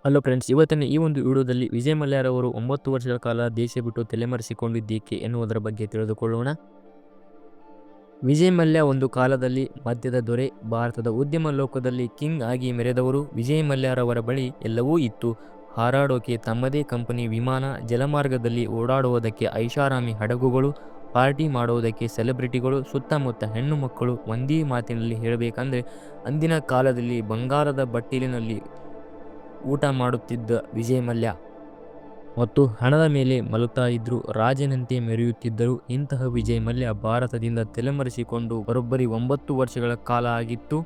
Hello friends, ಇವತ್ತಿನ ಈ ಒಂದು ವಿಡಿಯೋದಲ್ಲಿ ವಿಜಯ್ ಮಲ್ಯರವರು 9 ವರ್ಷಗಳ ಕಾಲ ದೇಶ ಬಿಟ್ಟು ತಲೆಮರೆಸಿಕೊಂಡಿದ್ದೇಕೆ ಎನ್ನುವುದರ ಬಗ್ಗೆ ತಿಳಿದುಕೊಳ್ಳೋಣ. ವಿಜಯ್ ಮಲ್ಯ ಒಂದು ಕಾಲದಲ್ಲಿ ಮದ್ಯದ ದೊರೆ, ಭಾರತದ ಉದ್ಯಮ ಲೋಕದಲ್ಲಿ ಕಿಂಗ್ ಆಗಿ ಮೆರೆದವರು. ವಿಜಯ್ ಮಲ್ಯರವರ ಬಳಿ ಎಲ್ಲವೂ ಇತ್ತು. ಹಾರಾಡೋಕೆ ತಮ್ಮದೇ ಕಂಪನಿ ವಿಮಾನ, ಜಲಮಾರ್ಗದಲ್ಲಿ ಓಡಾಡುವುದಕ್ಕೆ ಐಷಾರಾಮಿ ಹಡಗುಗಳು, ಪಾರ್ಟಿ ಮಾಡೋದಕ್ಕೆ ಸೆಲೆಬ್ರಿಟಿಗಳು, ಸುತ್ತಮುತ್ತ ಹೆಣ್ಣು ಮಕ್ಕಳು. ಒಂದೇ ಮಾತಿನಲ್ಲಿ ಹೇಳಬೇಕಂದ್ರೆ ಅಂದಿನ ಕಾಲದಲ್ಲಿ ಬಂಗಾರದ ಬಟ್ಟಲಿನಲ್ಲಿ ಊಟ ಮಾಡುತ್ತಿದ್ದ ವಿಜಯ್ ಮಲ್ಯ ಮತ್ತು ಹಣದ ಮೇಲೆ ಮಲಗ್ತಾ ಇದ್ರು. ರಾಜನಂತೆ ಮೆರೆಯುತ್ತಿದ್ದರು. ಇಂತಹ ವಿಜಯ್ ಮಲ್ಯ ಭಾರತದಿಂದ ತಲೆಮರೆಸಿಕೊಂಡು ಬರೋಬ್ಬರಿ 9 ವರ್ಷಗಳ ಕಾಲ ಆಗಿತ್ತು.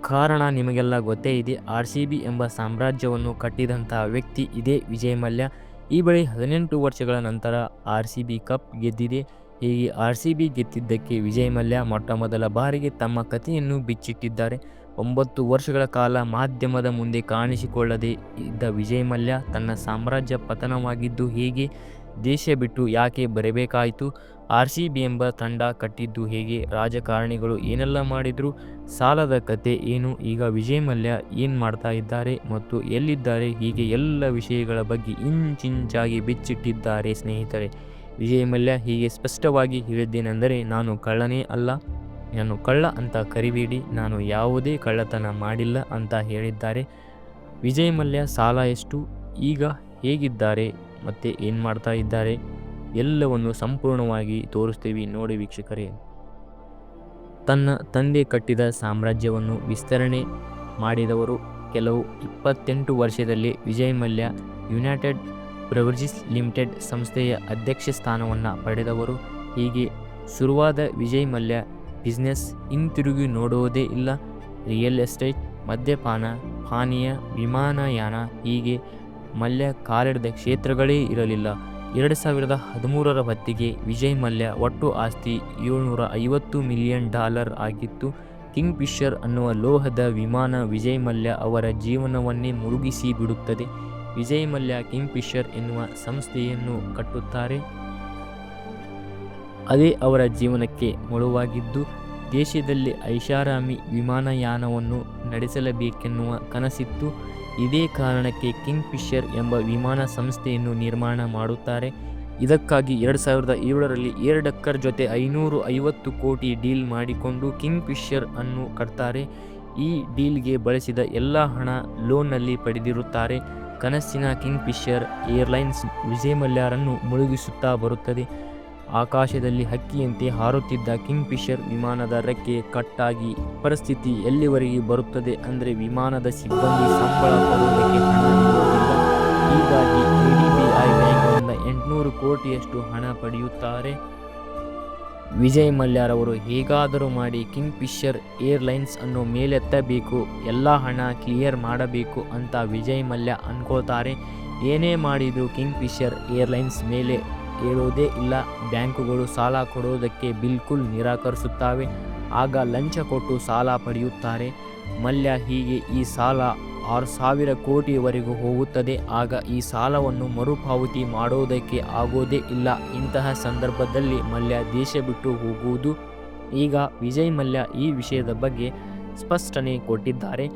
ಕಾರಣ ನಿಮಗೆಲ್ಲ ಗೊತ್ತೇ ಇದೆ. RCB ಎಂಬ ಸಾಮ್ರಾಜ್ಯವನ್ನು ಕಟ್ಟಿದಂತಹ ವ್ಯಕ್ತಿ ಇದೇ ವಿಜಯ್ ಮಲ್ಯ. ಈ ಬಳಿ 18 ವರ್ಷಗಳ ನಂತರ RCB ಕಪ್ ಗೆದ್ದಿದೆ. ಹೀಗೆ RCB ಗೆದ್ದಿದ್ದಕ್ಕೆ ವಿಜಯ್ ಮಲ್ಯ ಮೊಟ್ಟಮೊದಲ ಬಾರಿಗೆ ತಮ್ಮ ಕಥೆಯನ್ನು ಬಿಚ್ಚಿಟ್ಟಿದ್ದಾರೆ. 9 ವರ್ಷಗಳ ಕಾಲ ಮಾಧ್ಯಮದ ಮುಂದೆ ಕಾಣಿಸಿಕೊಳ್ಳದೆ ಇದ್ದ ವಿಜಯ್ ಮಲ್ಯ ತನ್ನ ಸಾಮ್ರಾಜ್ಯ ಪತನವಾಗಿದ್ದು ಹೇಗೆ, ದೇಶ ಬಿಟ್ಟು ಯಾಕೆ ಬರಬೇಕಾಯಿತು, RCB ಎಂಬ ತಂಡ ಕಟ್ಟಿದ್ದು ಹೇಗೆ, ರಾಜಕಾರಣಿಗಳು ಏನೆಲ್ಲ ಮಾಡಿದ್ರು, ಸಾಲದ ಕತೆ ಏನು, ಈಗ ವಿಜಯ್ ಮಲ್ಯ ಏನು ಮಾಡ್ತಾ ಇದ್ದಾರೆ ಮತ್ತು ಎಲ್ಲಿದ್ದಾರೆ, ಹೀಗೆ ಎಲ್ಲ ವಿಷಯಗಳ ಬಗ್ಗೆ ಇಂಚಿಂಚಾಗಿ ಬಿಚ್ಚಿಟ್ಟಿದ್ದಾರೆ ಸ್ನೇಹಿತರೆ. ವಿಜಯ್ ಮಲ್ಯ ಹೀಗೆ ಸ್ಪಷ್ಟವಾಗಿ ಹೇಳಿದ್ದೇನೆಂದರೆ, ನಾನು ಕಳ್ಳನೇ ಅಲ್ಲ, ನಾನು ಕಳ್ಳ ಅಂತ ಕರಿಬೇಡಿ, ನಾನು ಯಾವುದೇ ಕಳ್ಳತನ ಮಾಡಿಲ್ಲ ಅಂತ ಹೇಳಿದ್ದಾರೆ. ವಿಜಯ್ ಮಲ್ಯ ಸಾಲ ಎಷ್ಟು, ಈಗ ಹೇಗಿದ್ದಾರೆ ಮತ್ತು ಏನು ಮಾಡ್ತಾ ಇದ್ದಾರೆ ಎಲ್ಲವನ್ನು ಸಂಪೂರ್ಣವಾಗಿ ತೋರಿಸ್ತೀವಿ ನೋಡಿ ವೀಕ್ಷಕರೇ. ತನ್ನ ತಂದೆ ಕಟ್ಟಿದ ಸಾಮ್ರಾಜ್ಯವನ್ನು ವಿಸ್ತರಣೆ ಮಾಡಿದವರು. ಕೆಲವು 28 ವರ್ಷದಲ್ಲಿ ವಿಜಯ್ ಮಲ್ಯ ಯುನೈಟೆಡ್ ಬ್ರೆವರೀಸ್ ಲಿಮಿಟೆಡ್ ಸಂಸ್ಥೆಯ ಅಧ್ಯಕ್ಷ ಸ್ಥಾನವನ್ನು ಪಡೆದವರು. ಹೀಗೆ ಶುರುವಾದ ವಿಜಯ್ ಮಲ್ಯ ಬಿಸ್ನೆಸ್ ಹಿಂತಿರುಗಿ ನೋಡುವುದೇ ಇಲ್ಲ. ರಿಯಲ್ ಎಸ್ಟೇಟ್, ಮದ್ಯಪಾನ, ಪಾನೀಯ, ವಿಮಾನಯಾನ, ಹೀಗೆ ಮಲ್ಯ ಕಾಲಿಡದ ಕ್ಷೇತ್ರಗಳೇ ಇರಲಿಲ್ಲ. 2013ರ ಹೊತ್ತಿಗೆ ವಿಜಯ್ ಮಲ್ಯ ಒಟ್ಟು ಆಸ್ತಿ $750 ಮಿಲಿಯನ್ ಆಗಿತ್ತು. ಕಿಂಗ್ ಫಿಶರ್ ಅನ್ನುವ ಲೋಹದ ವಿಮಾನ ವಿಜಯ್ ಮಲ್ಯ ಅವರ ಜೀವನವನ್ನೇ ಮುಳುಗಿಸಿ ಬಿಡುತ್ತದೆ. ವಿಜಯ್ ಮಲ್ಯ ಕಿಂಗ್ ಫಿಶರ್ ಎನ್ನುವ ಸಂಸ್ಥೆಯನ್ನು ಕಟ್ಟುತ್ತಾರೆ. ಅದೇ ಅವರ ಜೀವನಕ್ಕೆ ಮುಳುವಾಗಿದ್ದು, ದೇಶದಲ್ಲಿ ಐಷಾರಾಮಿ ವಿಮಾನಯಾನವನ್ನು ನಡೆಸಲೇಬೇಕೆನ್ನುವ ಕನಸಿತ್ತು. ಇದೇ ಕಾರಣಕ್ಕೆ ಕಿಂಗ್ ಫಿಶರ್ ಎಂಬ ವಿಮಾನ ಸಂಸ್ಥೆಯನ್ನು ನಿರ್ಮಾಣ ಮಾಡುತ್ತಾರೆ. ಇದಕ್ಕಾಗಿ 2007ರಲ್ಲಿ ಏರ್ ಡಕ್ಕರ್ ಜೊತೆ 550 ಕೋಟಿ ಡೀಲ್ ಮಾಡಿಕೊಂಡು ಕಿಂಗ್ ಫಿಶರ್ ಅನ್ನು ಕಟ್ತಾರೆ. ಈ ಡೀಲ್ಗೆ ಬಳಸಿದ ಎಲ್ಲ ಹಣ ಲೋನ್ನಲ್ಲಿ ಪಡೆದಿರುತ್ತಾರೆ. ಕನಸಿನ ಕಿಂಗ್ ಫಿಶರ್ ಏರ್ಲೈನ್ಸ್ ವಿಜಯ್ ಮಲ್ಯರನ್ನು ಮುಳುಗಿಸುತ್ತಾ ಬರುತ್ತದೆ. ಆಕಾಶದಲ್ಲಿ ಹಕ್ಕಿಯಂತೆ ಹಾರುತ್ತಿದ್ದ ಕಿಂಗ್ ಫಿಶರ್ ವಿಮಾನದ ರೆಕ್ಕೆ ಕಟ್ಟಾಗಿ ಪರಿಸ್ಥಿತಿ ಎಲ್ಲಿವರೆಗೆ ಬರುತ್ತದೆ ಅಂದರೆ ವಿಮಾನದ ಸಿಬ್ಬಂದಿ ಸಂಬಳ ಕೊಡುವುದಕ್ಕೆ ಹಣ ಇರುವುದಿಲ್ಲ. ಹೀಗಾಗಿ KDBI ಬ್ಯಾಂಕ್ನಿಂದ 800 ಕೋಟಿಯಷ್ಟು ಹಣ ಪಡೆಯುತ್ತಾರೆ. ವಿಜಯ್ ಮಲ್ಯರವರು ಹೇಗಾದರೂ ಮಾಡಿ ಕಿಂಗ್ ಫಿಶರ್ ಏರ್ಲೈನ್ಸ್ ಅನ್ನು ಮೇಲೆತ್ತಬೇಕು, ಎಲ್ಲ ಹಣ ಕ್ಲಿಯರ್ ಮಾಡಬೇಕು ಅಂತ ವಿಜಯ್ ಮಲ್ಯ ಅನ್ಕೋತಾರೆ. ಏನೇ ಮಾಡಿದರೂ ಕಿಂಗ್ ಫಿಶರ್ ಏರ್ಲೈನ್ಸ್ ಮೇಲೆ ಹೇಳೋದೇ ಇಲ್ಲ. ಬ್ಯಾಂಕುಗಳು ಸಾಲ ಕೊಡೋದಕ್ಕೆ ಬಿಲ್ಕುಲ್ ನಿರಾಕರಿಸುತ್ತವೆ. ಆಗ ಲಂಚ ಕೊಟ್ಟು ಸಾಲ ಪಡೆಯುತ್ತಾರೆ ಮಲ್ಯ. ಹೀಗೆ ಈ ಸಾಲ 6,000 ಕೋಟಿಯವರೆಗೂ ಹೋಗುತ್ತದೆ. ಆಗ ಈ ಸಾಲವನ್ನು ಮರುಪಾವತಿ ಮಾಡೋದಕ್ಕೆ ಆಗೋದೇ ಇಲ್ಲ. ಇಂತಹ ಸಂದರ್ಭದಲ್ಲಿ ಮಲ್ಯ ದೇಶ ಬಿಟ್ಟು ಹೋಗುವುದು. ಈಗ ವಿಜಯ್ ಮಲ್ಯ ಈ ವಿಷಯದ ಬಗ್ಗೆ ಸ್ಪಷ್ಟನೆ ಕೊಟ್ಟಿದ್ದಾರೆ.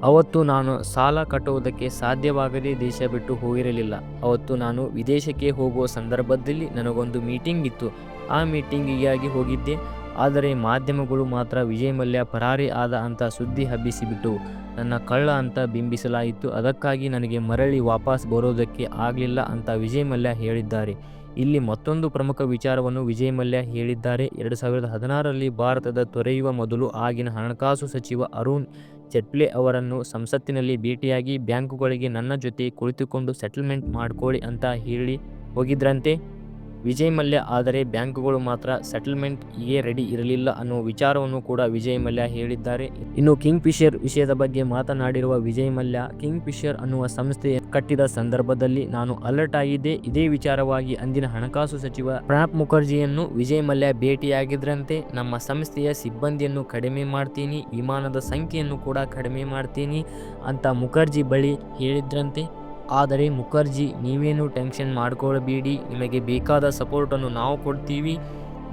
ಅವತ್ತು ನಾನು ಸಾಲ ಕಟ್ಟುವುದಕ್ಕೆ ಸಾಧ್ಯವಾಗದೆ ದೇಶ ಬಿಟ್ಟು ಹೋಗಿರಲಿಲ್ಲ. ಅವತ್ತು ನಾನು ವಿದೇಶಕ್ಕೆ ಹೋಗುವ ಸಂದರ್ಭದಲ್ಲಿ ನನಗೊಂದು ಮೀಟಿಂಗ್ ಇತ್ತು. ಆ ಮೀಟಿಂಗಿಗಾಗಿ ಹೋಗಿದ್ದೆ. ಆದರೆ ಮಾಧ್ಯಮಗಳು ಮಾತ್ರ ವಿಜಯ್ ಮಲ್ಯ ಪರಾರಿ ಆದ ಅಂತ ಸುದ್ದಿ ಹಬ್ಬಿಸಿಬಿಟ್ಟು ನನ್ನ ಕಳ್ಳ ಅಂತ ಬಿಂಬಿಸಲಾಯಿತು. ಅದಕ್ಕಾಗಿ ನನಗೆ ಮರಳಿ ವಾಪಸ್ ಬರೋದಕ್ಕೆ ಆಗಲಿಲ್ಲ ಅಂತ ವಿಜಯ್ ಮಲ್ಯ ಹೇಳಿದ್ದಾರೆ. ಇಲ್ಲಿ ಮತ್ತೊಂದು ಪ್ರಮುಖ ವಿಚಾರವನ್ನು ವಿಜಯ್ ಮಲ್ಯ ಹೇಳಿದ್ದಾರೆ. 2016ರಲ್ಲಿ ಭಾರತದ ತೊರೆಯುವ ಮೊದಲು ಆಗಿನ ಹಣಕಾಸು ಸಚಿವ ಅರುಣ್ ಜೇಟ್ಲಿ ಅವರನ್ನು ಸಂಸತ್ತಿನಲ್ಲಿ ಭೇಟಿಯಾಗಿ ಬ್ಯಾಂಕುಗಳಿಗೆ ನನ್ನ ಜೊತೆ ಕುಳಿತುಕೊಂಡು ಸೆಟಲ್ಮೆಂಟ್ ಮಾಡ್ಕೊಳ್ಳಿ ಅಂತ ಹೇಳಿ ಹೋಗಿದ್ರಂತೆ ವಿಜಯ್ ಮಲ್ಯ. ಆದರೆ ಬ್ಯಾಂಕುಗಳು ಮಾತ್ರ ಸೆಟಲ್ಮೆಂಟ್ಗೆ ರೆಡಿ ಇರಲಿಲ್ಲ ಅನ್ನುವ ವಿಚಾರವನ್ನು ಕೂಡ ವಿಜಯ್ ಮಲ್ಯ ಹೇಳಿದ್ದಾರೆ. ಇನ್ನು ಕಿಂಗ್ ಫಿಶರ್ ವಿಷಯದ ಬಗ್ಗೆ ಮಾತನಾಡಿರುವ ವಿಜಯ್ ಮಲ್ಯ, ಕಿಂಗ್ ಫಿಶರ್ ಅನ್ನುವ ಸಂಸ್ಥೆ ಕಟ್ಟಿದ ಸಂದರ್ಭದಲ್ಲಿ ನಾನು ಅಲರ್ಟ್ ಆಗಿದ್ದೆ. ಇದೇ ವಿಚಾರವಾಗಿ ಅಂದಿನ ಹಣಕಾಸು ಸಚಿವ ಪ್ರಣಬ್ ಮುಖರ್ಜಿಯನ್ನು ವಿಜಯ್ ಮಲ್ಯ ಭೇಟಿಯಾಗಿದ್ರಂತೆ. ನಮ್ಮ ಸಂಸ್ಥೆಯ ಸಿಬ್ಬಂದಿಯನ್ನು ಕಡಿಮೆ ಮಾಡ್ತೀನಿ, ವಿಮಾನದ ಸಂಖ್ಯೆಯನ್ನು ಕೂಡ ಕಡಿಮೆ ಮಾಡ್ತೀನಿ ಅಂತ ಮುಖರ್ಜಿ ಬಳಿ ಹೇಳಿದ್ರಂತೆ. ಆದರೆ ಮುಖರ್ಜಿ, ನೀವೇನು ಟೆನ್ಷನ್ ಮಾಡ್ಕೊಳ್ಬೇಡಿ, ನಿಮಗೆ ಬೇಕಾದ ಸಪೋರ್ಟನ್ನು ನಾವು ಕೊಡ್ತೀವಿ,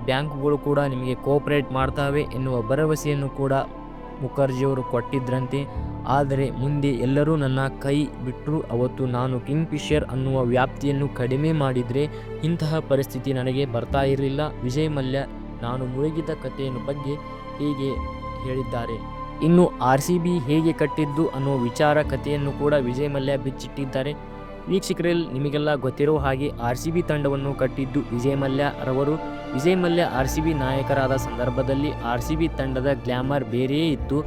ಬ್ಯಾಂಕುಗಳು ಕೂಡ ನಿಮಗೆ ಕೋಆಪರೇಟ್ ಮಾಡ್ತವೆ ಎನ್ನುವ ಭರವಸೆಯನ್ನು ಕೂಡ ಮುಖರ್ಜಿಯವರು ಕೊಟ್ಟಿದ್ರಂತೆ. ಆದರೆ ಮುಂದೆ ಎಲ್ಲರೂ ನನ್ನ ಕೈ ಬಿಟ್ಟರು. ಅವತ್ತು ನಾನು ಕಿಂಗ್ ಫಿಶರ್ ಅನ್ನುವ ವ್ಯಾಪ್ತಿಯನ್ನು ಕಡಿಮೆ ಮಾಡಿದರೆ ಇಂತಹ ಪರಿಸ್ಥಿತಿ ನನಗೆ ಬರ್ತಾ ಇರಲಿಲ್ಲ. ವಿಜಯ್ ಮಲ್ಯ ನಾನು ಮುಳುಗಿದ ಕಥೆಯನ್ನು ಬಗ್ಗೆ ಹೀಗೆ ಹೇಳಿದ್ದಾರೆ. ಇನ್ನು RCB ಹೇಗೆ ಕಟ್ಟಿದ್ದು ಅನ್ನೋ ವಿಚಾರ ಕಥೆಯನ್ನು ಕೂಡ ವಿಜಯ್ ಮಲ್ಯ ಬಿಚ್ಚಿಟ್ಟಿದ್ದಾರೆ. ವೀಕ್ಷಕರಲ್ಲಿ ನಿಮಗೆಲ್ಲ ಗೊತ್ತಿರೋ ಹಾಗೆ RCB ತಂಡವನ್ನು ಕಟ್ಟಿದ್ದು ವಿಜಯ್ ಮಲ್ಯ ರವರು. ವಿಜಯ್ ಮಲ್ಯ RCB ನಾಯಕರಾದ ಸಂದರ್ಭದಲ್ಲಿ RCB ತಂಡದ ಗ್ಲಾಮರ್ ಬೇರೆಯೇ ಇತ್ತು.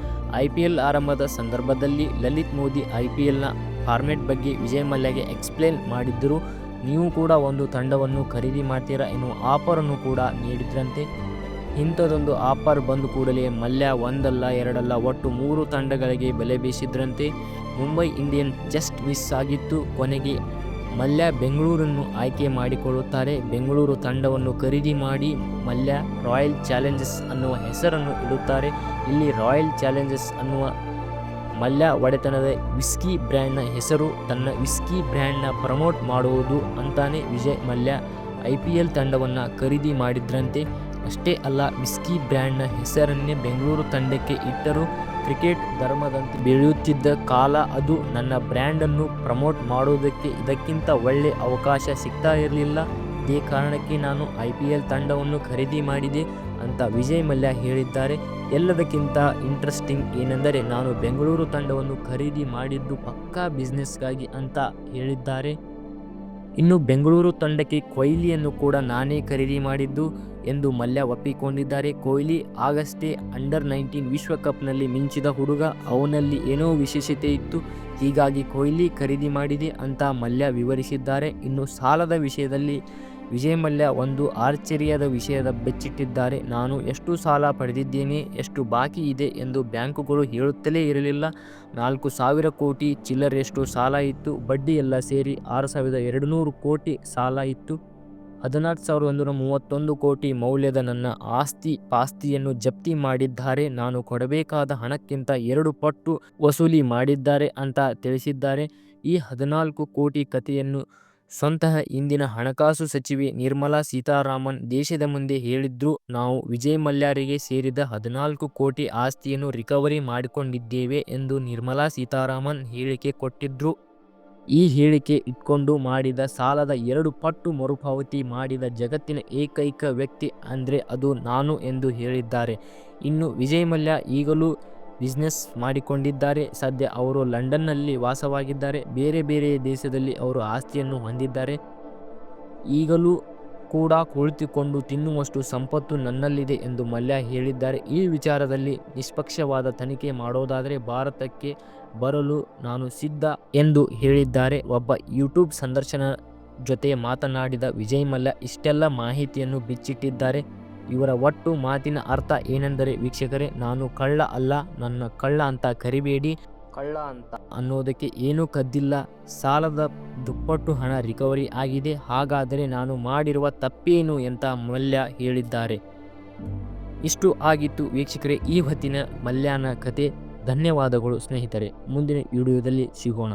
IPL ಆರಂಭದ ಸಂದರ್ಭದಲ್ಲಿ ಲಲಿತ್ ಮೋದಿ IPLನ ಫಾರ್ಮೆಟ್ ಬಗ್ಗೆ ವಿಜಯ್ ಮಲ್ಯಗೆ ಎಕ್ಸ್ಪ್ಲೇನ್ ಮಾಡಿದ್ದರು. ನೀವು ಕೂಡ ಒಂದು ತಂಡವನ್ನು ಖರೀದಿ ಮಾಡ್ತೀರಾ ಎನ್ನುವ ಆಫರನ್ನು ಕೂಡ ನೀಡಿದ್ರಂತೆ. ಇಂಥದೊಂದು ಆಫರ್ ಬಂದ ಕೂಡಲೇ ಮಲ್ಯ ಒಂದಲ್ಲ ಎರಡಲ್ಲ ಒಟ್ಟು 3 ತಂಡಗಳಿಗೆ ಬೆಲೆ ಬೀಸಿದ್ರಂತೆ. ಮುಂಬೈ ಇಂಡಿಯನ್ಸ್ ಜಸ್ಟ್ ಮಿಸ್ ಆಗಿತ್ತು. ಕೊನೆಗೆ ಮಲ್ಯ ಬೆಂಗಳೂರನ್ನು ಆಯ್ಕೆ ಮಾಡಿಕೊಳ್ಳುತ್ತಾರೆ. ಬೆಂಗಳೂರು ತಂಡವನ್ನು ಖರೀದಿ ಮಾಡಿ ಮಲ್ಯ ರಾಯಲ್ ಚಾಲೆಂಜರ್ಸ್ ಅನ್ನುವ ಹೆಸರನ್ನು ಇಡುತ್ತಾರೆ. ಇಲ್ಲಿ ರಾಯಲ್ ಚಾಲೆಂಜರ್ಸ್ ಅನ್ನುವ ಮಲ್ಯ ಒಡೆತನದ ವಿಸ್ಕಿ ಬ್ರ್ಯಾಂಡ್ನ ಹೆಸರು. ತನ್ನ ವಿಸ್ಕಿ ಬ್ರ್ಯಾಂಡ್ನ ಪ್ರಮೋಟ್ ಮಾಡುವುದು ಅಂತಾನೆ ವಿಜಯ್ ಮಲ್ಯ IPL ತಂಡವನ್ನು ಖರೀದಿ ಮಾಡಿದ್ರಂತೆ. ಅಷ್ಟೇ ಅಲ್ಲ, ವಿಸ್ಕಿ ಬ್ರ್ಯಾಂಡ್ನ ಹೆಸರನ್ನೇ ಬೆಂಗಳೂರು ತಂಡಕ್ಕೆ ಇಟ್ಟರು. ಕ್ರಿಕೆಟ್ ಧರ್ಮದಂತೆ ಬೆಳೆಯುತ್ತಿದ್ದ ಕಾಲ ಅದು. ನನ್ನ ಬ್ರ್ಯಾಂಡನ್ನು ಪ್ರಮೋಟ್ ಮಾಡೋದಕ್ಕೆ ಇದಕ್ಕಿಂತ ಒಳ್ಳೆ ಅವಕಾಶ ಸಿಗ್ತಾ ಇರಲಿಲ್ಲ. ಇದೇ ಕಾರಣಕ್ಕೆ ನಾನು IPL ತಂಡವನ್ನು ಖರೀದಿ ಮಾಡಿದೆ ಅಂತ ವಿಜಯ್ ಮಲ್ಯ ಹೇಳಿದ್ದಾರೆ. ಎಲ್ಲದಕ್ಕಿಂತ ಇಂಟ್ರೆಸ್ಟಿಂಗ್ ಏನೆಂದರೆ ನಾನು ಬೆಂಗಳೂರು ತಂಡವನ್ನು ಖರೀದಿ ಮಾಡಿದ್ದು ಪಕ್ಕಾ ಬಿಸ್ನೆಸ್ಗಾಗಿ ಅಂತ ಹೇಳಿದ್ದಾರೆ. ಇನ್ನು ಬೆಂಗಳೂರು ತಂಡಕ್ಕೆ ಕೊಹ್ಲಿಯನ್ನು ಕೂಡ ನಾನೇ ಖರೀದಿ ಮಾಡಿದ್ದು ಎಂದು ಮಲ್ಯ ಒಪ್ಪಿಕೊಂಡಿದ್ದಾರೆ. ಕೊಹ್ಲಿ ಆಗಷ್ಟೇ ಅಂಡರ್-19 ವಿಶ್ವಕಪ್ನಲ್ಲಿ ಮಿಂಚಿದ ಹುಡುಗ. ಅವನಲ್ಲಿ ಏನೋ ವಿಶೇಷತೆ ಇತ್ತು, ಹೀಗಾಗಿ ಕೊಹ್ಲಿ ಖರೀದಿ ಮಾಡಿದೆ ಅಂತ ಮಲ್ಯ ವಿವರಿಸಿದ್ದಾರೆ. ಇನ್ನು ಸಾಲದ ವಿಷಯದಲ್ಲಿ ವಿಜಯ್ ಮಲ್ಯ ಒಂದು ಆಶ್ಚರ್ಯದ ವಿಷಯದ ಬೆಚ್ಚಿಟ್ಟಿದ್ದಾರೆ. ನಾನು ಎಷ್ಟು ಸಾಲ ಪಡೆದಿದ್ದೇನೆ, ಎಷ್ಟು ಬಾಕಿ ಇದೆ ಎಂದು ಬ್ಯಾಂಕುಗಳು ಹೇಳುತ್ತಲೇ ಇರಲಿಲ್ಲ. 4,000 ಕೋಟಿ ಚಿಲ್ಲರೆಯಷ್ಟು ಸಾಲ ಇತ್ತು. ಬಡ್ಡಿ ಎಲ್ಲ ಸೇರಿ 6,200 ಕೋಟಿ ಸಾಲ ಇತ್ತು. 14,131 ಕೋಟಿ ಮೌಲ್ಯದ ನನ್ನ ಪಾಸ್ತಿಯನ್ನು ಜಪ್ತಿ ಮಾಡಿದ್ದಾರೆ. ನಾನು ಕೊಡಬೇಕಾದ ಹಣಕ್ಕಿಂತ 2 ಪಟ್ಟು ವಸೂಲಿ ಮಾಡಿದ್ದಾರೆ ಅಂತ ತಿಳಿಸಿದ್ದಾರೆ. ಈ 14 ಕೋಟಿ ಕಥೆಯನ್ನು ಸ್ವತಃ ಇಂದಿನ ಹಣಕಾಸು ಸಚಿವೆ ನಿರ್ಮಲಾ ಸೀತಾರಾಮನ್ ದೇಶದ ಮುಂದೆ ಹೇಳಿದ್ರು. ನಾವು ವಿಜಯ್ ಮಲ್ಯರಿಗೆ ಸೇರಿದ 14 ಕೋಟಿ ಆಸ್ತಿಯನ್ನು ರಿಕವರಿ ಮಾಡಿಕೊಂಡಿದ್ದೇವೆ ಎಂದು ನಿರ್ಮಲಾ ಸೀತಾರಾಮನ್ ಹೇಳಿಕೆ ಕೊಟ್ಟಿದ್ರು. ಈ ಹೇಳಿಕೆ ಇಟ್ಕೊಂಡು ಮಾಡಿದ ಸಾಲದ 2 ಪಟ್ಟು ಮರುಪಾವತಿ ಮಾಡಿದ ಜಗತ್ತಿನ ಏಕೈಕ ವ್ಯಕ್ತಿ ಅಂದರೆ ಅದು ನಾನು ಎಂದು ಹೇಳಿದ್ದಾರೆ. ಇನ್ನು ವಿಜಯ್ ಮಲ್ಯ ಈಗಲೂ ಬಿಸ್ನೆಸ್ ಮಾಡಿಕೊಂಡಿದ್ದಾರೆ. ಸದ್ಯ ಅವರು ಲಂಡನ್ನಲ್ಲಿ ವಾಸವಾಗಿದ್ದಾರೆ. ಬೇರೆ ಬೇರೆ ದೇಶದಲ್ಲಿ ಅವರು ಆಸ್ತಿಯನ್ನು ಹೊಂದಿದ್ದಾರೆ. ಈಗಲೂ ಕೂಡ ಕುಳಿತುಕೊಂಡು ತಿನ್ನುವಷ್ಟು ಸಂಪತ್ತು ನನ್ನಲ್ಲಿದೆ ಎಂದು ಮಲ್ಯ ಹೇಳಿದ್ದಾರೆ. ಈ ವಿಚಾರದಲ್ಲಿ ನಿಷ್ಪಕ್ಷವಾದ ತನಿಖೆ ಮಾಡೋದಾದರೆ ಭಾರತಕ್ಕೆ ಬರಲು ನಾನು ಸಿದ್ಧ ಎಂದು ಹೇಳಿದ್ದಾರೆ. ಒಬ್ಬ ಯೂಟ್ಯೂಬ್ ಸಂದರ್ಶನ ಜೊತೆ ಮಾತನಾಡಿದ ವಿಜಯ್ ಮಲ್ಯ ಇಷ್ಟೆಲ್ಲ ಮಾಹಿತಿಯನ್ನು ಬಿಚ್ಚಿಟ್ಟಿದ್ದಾರೆ. ಇವರ ಒಟ್ಟು ಮಾತಿನ ಅರ್ಥ ಏನೆಂದರೆ ವೀಕ್ಷಕರೇ, ನಾನು ಕಳ್ಳ ಅಲ್ಲ, ನನ್ನ ಕಳ್ಳ ಅಂತ ಕರಿಬೇಡಿ. ಕಳ್ಳ ಅಂತ ಅನ್ನೋದಕ್ಕೆ ಏನೂ ಕದ್ದಿಲ್ಲ. ಸಾಲದ ದುಪ್ಪಟ್ಟು ಹಣ ರಿಕವರಿ ಆಗಿದೆ. ಹಾಗಾದರೆ ನಾನು ಮಾಡಿರುವ ತಪ್ಪೇನು ಅಂತ ಮಲ್ಯ ಹೇಳಿದ್ದಾರೆ. ಇಷ್ಟು ಆಗಿತ್ತು ವೀಕ್ಷಕರೇ ಈ ಹೊತ್ತಿನ ಮಲ್ಯನ ಕತೆ. ಧನ್ಯವಾದಗಳು ಸ್ನೇಹಿತರೆ. ಮುಂದಿನ ವಿಡಿಯೋದಲ್ಲಿ ಸಿಗೋಣ.